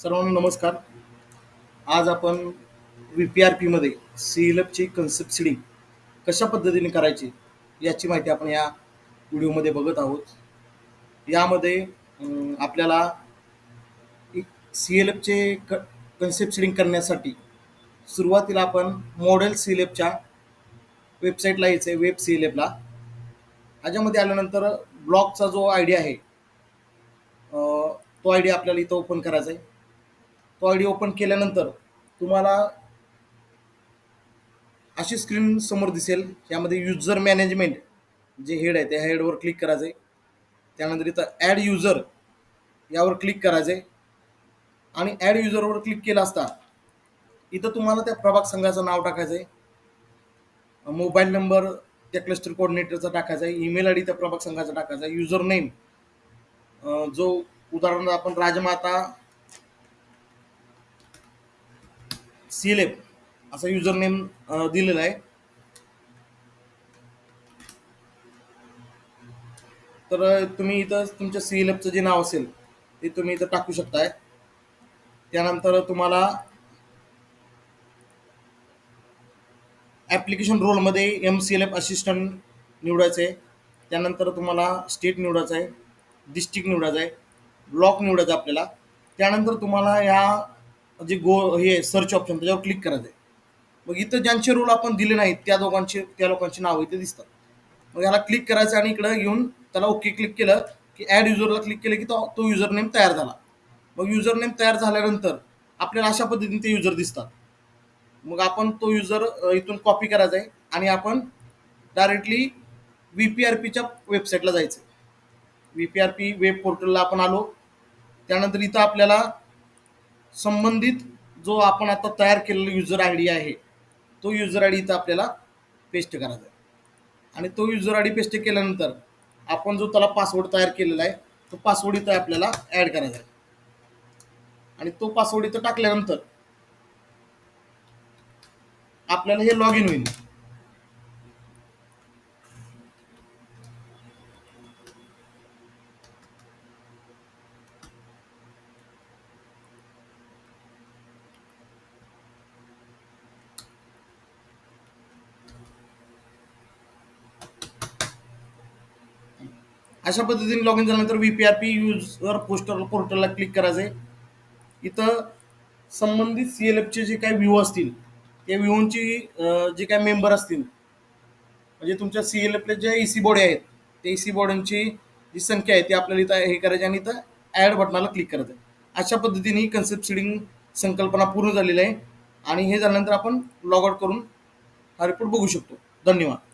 सर्वांना नमस्कार. आज आपण व्ही-पी-आर-पीमध्ये सी-एल-एफची कन्सेप्ट सीडिंग कशा पद्धतीने करायची याची माहिती आपण या व्हिडिओमध्ये बघत आहोत. यामध्ये आपल्याला सी-एल-एफचे कन्सेप्ट सीडिंग करण्यासाठी सुरुवातीला आपण मॉडेल सी-एल-एफच्या वेबसाईटला यायचं आहे, वेब सी-एल-एफला. ह्याच्यामध्ये आल्यानंतर ब्लॉगचा जो आय डी आहे तो आय डी आपल्याला इथं ओपन करायचा आहे. तो आय डी ओपन केल्यानंतर तुम्हाला अशी स्क्रीन समोर दिसेल. यामध्ये युजर मॅनेजमेंट जे हेड आहे त्या हेडवर क्लिक करायचं आहे. त्यानंतर इथं ॲड युजर यावर क्लिक करायचं आहे आणि ॲड युजरवर क्लिक केलं असता इथं तुम्हाला त्या प्रभाग संघाचं नाव टाकायचं आहे, मोबाईल नंबर त्या क्लस्टर कोऑर्डिनेटरचा टाकायचा आहे, ईमेल आय डी त्या प्रभाग संघाचा टाकायचा आहे, युजर नेम जो उदाहरणार्थ आपण राजमाता सी-एल-एफ असा युजर नेम दिलेला आहे. तर तुम्ही इथं तुमच्या सी-एल-एफचं जे नाव असेल ते तुम्ही इथं टाकू शकताय. त्यानंतर तुम्हाला ॲप्लिकेशन रोलमध्ये MCLF असिस्टंट निवडायचं आहे. त्यानंतर तुम्हाला स्टेट निवडायचं आहे, डिस्ट्रिक्ट निवडायचं आहे, ब्लॉक निवडायचा आपल्याला. त्यानंतर तुम्हाला या जे हे सर्च ऑप्शन त्याच्यावर क्लिक करायचं आहे. मग इथं ज्यांचे रोल आपण दिले नाहीत त्या लोकांची नावं इथे दिसतात. मग याला क्लिक करायचं आणि इकडं येऊन त्याला ओके क्लिक केलं की ॲड युजरला क्लिक केलं की तो युजर नेम तयार झाला. मग युजर नेम तयार झाल्यानंतर आपल्याला अशा पद्धतीने ते युजर दिसतात. मग आपण तो युजर इथून कॉपी करायचा आहे आणि आपण डायरेक्टली व्ही-पी-आर-पीच्या वेबसाईटला जायचं. व्ही-पी-आर-पी वेब पोर्टलला आपण आलो. त्यानंतर इथं आपल्याला संबंधित जो आपण आता तयार केलेला युजर आय डी आहे तो युजर आय डी इथं आपल्याला पेस्ट करायचा आहे आणि तो युजर आय डी पेस्ट केल्यानंतर आपण जो त्याला पासवर्ड तयार केलेला आहे तो पासवर्ड इथं आपल्याला ॲड करायचा आहे आणि तो पासवर्ड इथं टाकल्यानंतर आपल्याला हे लॉग इन होईल. अशा पद्धतीने लॉग इन झाल्यानंतर व्ही-पी-आर-पी युजर पोर्टलला क्लिक करायचं आहे. इथं संबंधित सी-एल-एफचे जे काही व्ह्यू असतील त्या व्ह्यूची जे काही मेंबर असतील म्हणजे तुमच्या सी-एल-एफले जे ई-सी बॉडी आहेत त्या ई-सी बॉडींची जी संख्या आहे ती आपल्याला इथं हे करायची आणि इथं ॲड बटनाला क्लिक करायचं आहे. अशा पद्धतीने ही कन्सेप्ट सीडिंग संकल्पना पूर्ण झालेली आहे आणि हे झाल्यानंतर आपण लॉग आउट करून हा रिपोर्ट बघू शकतो. धन्यवाद.